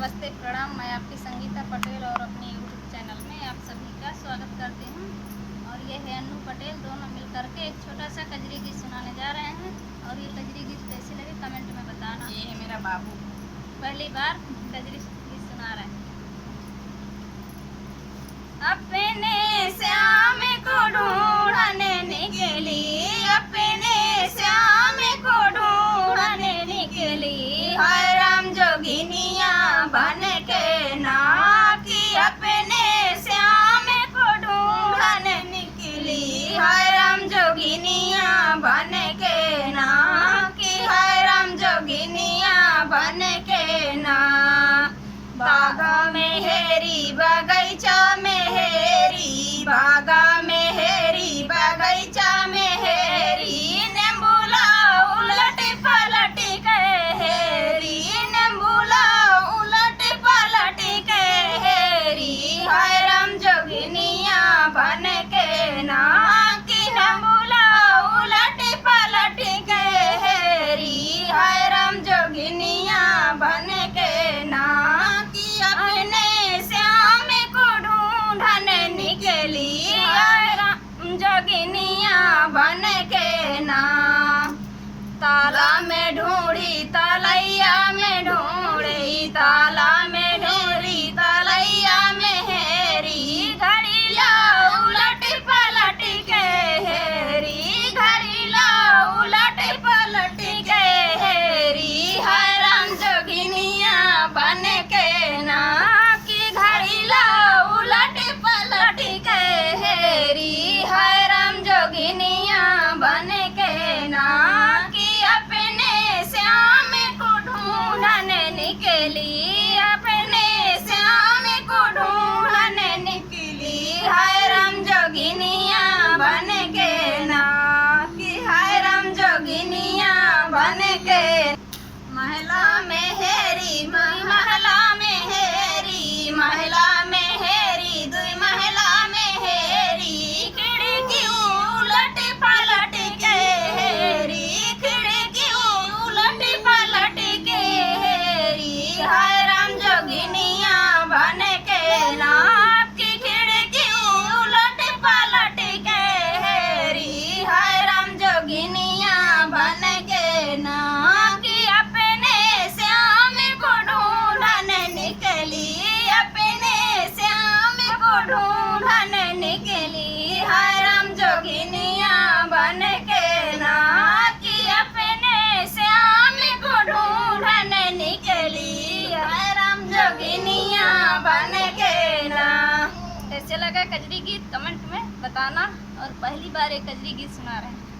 नमस्ते प्रणाम। मैं आपकी संगीता पटेल और अपने यूट्यूब चैनल में आप सभी का स्वागत करती हूँ। और ये है अन्नू पटेल, दोनों मिल करके एक छोटा सा कजरी गीत सुनाने जा रहे हैं। और ये कजरी गीत कैसी लगे कमेंट में बताना। ये है मेरा बाबू, पहली बार कजरी गीत सुना रहे हैं। अपने श्याम को ढूंढने निकली, अपने श्याम को ढूंढने निकली, हाय राम जोगिनिया बन के ना कि अपने श्याम को ढूंढने निकली, हाय राम जोगिनिया बन के ना कि हाय राम जोगिनिया बन के ना। बागा में हेरी बगीचा में हेरी, बागा में हेरी बगीचा में हेरी, नेम्बुला उलट पलट के हेरी, नेम्बुला उलट पलट के हेरी, हाय राम जोगिनिया बन के ना कि नेम्बुला उलट पलट के हेरी, हाय राम जोगिनिया बन के ना अपने श्याम को ढूंढने निकली, हाय राम जोगिनिया बन के ना। ताला में ढूंढी तलैया में ढूंढी, ताला में ढूंढी तलैया में हेरी, घड़ीला उलट पलट के हेरी, घड़ीला उलट पलट के हेरी, हाय राम जोगिनिया बन के ना कि घड़ीला उलट पलट के हेरी, हाय राम जोगिनिया बन के ना कि अपने श्याम को ढूंढने निकली, अपने श्याम को ढूंढने निकली, हाय राम जोगिनिया बन के ना कि हाय राम जोगिनिया बन के। महिला में हेरी महिला में हेरी, महिला में हेरी दुई महिला में हेरी, खिड़की उलट पलट के हेरी, खिड़की उलट पलट के हेरी, हाय राम जोगिनिया बन के ना कि खिड़की उलट पलट के हेरी, हाय राम जोगिनिया बन के ना कि अपने श्याम को ढूंढने निकली, अपने श्याम को ढूंढने निकली, हाय राम जोगिनिया बन के ना कि अपने श्याम को ढूंढने निकली, हाय राम जोगिनिया बन के ना। कैसे लगा कजरी गीत कमेंट में बताना। और पहली बार एक कजरी गीत सुना रहे हैं।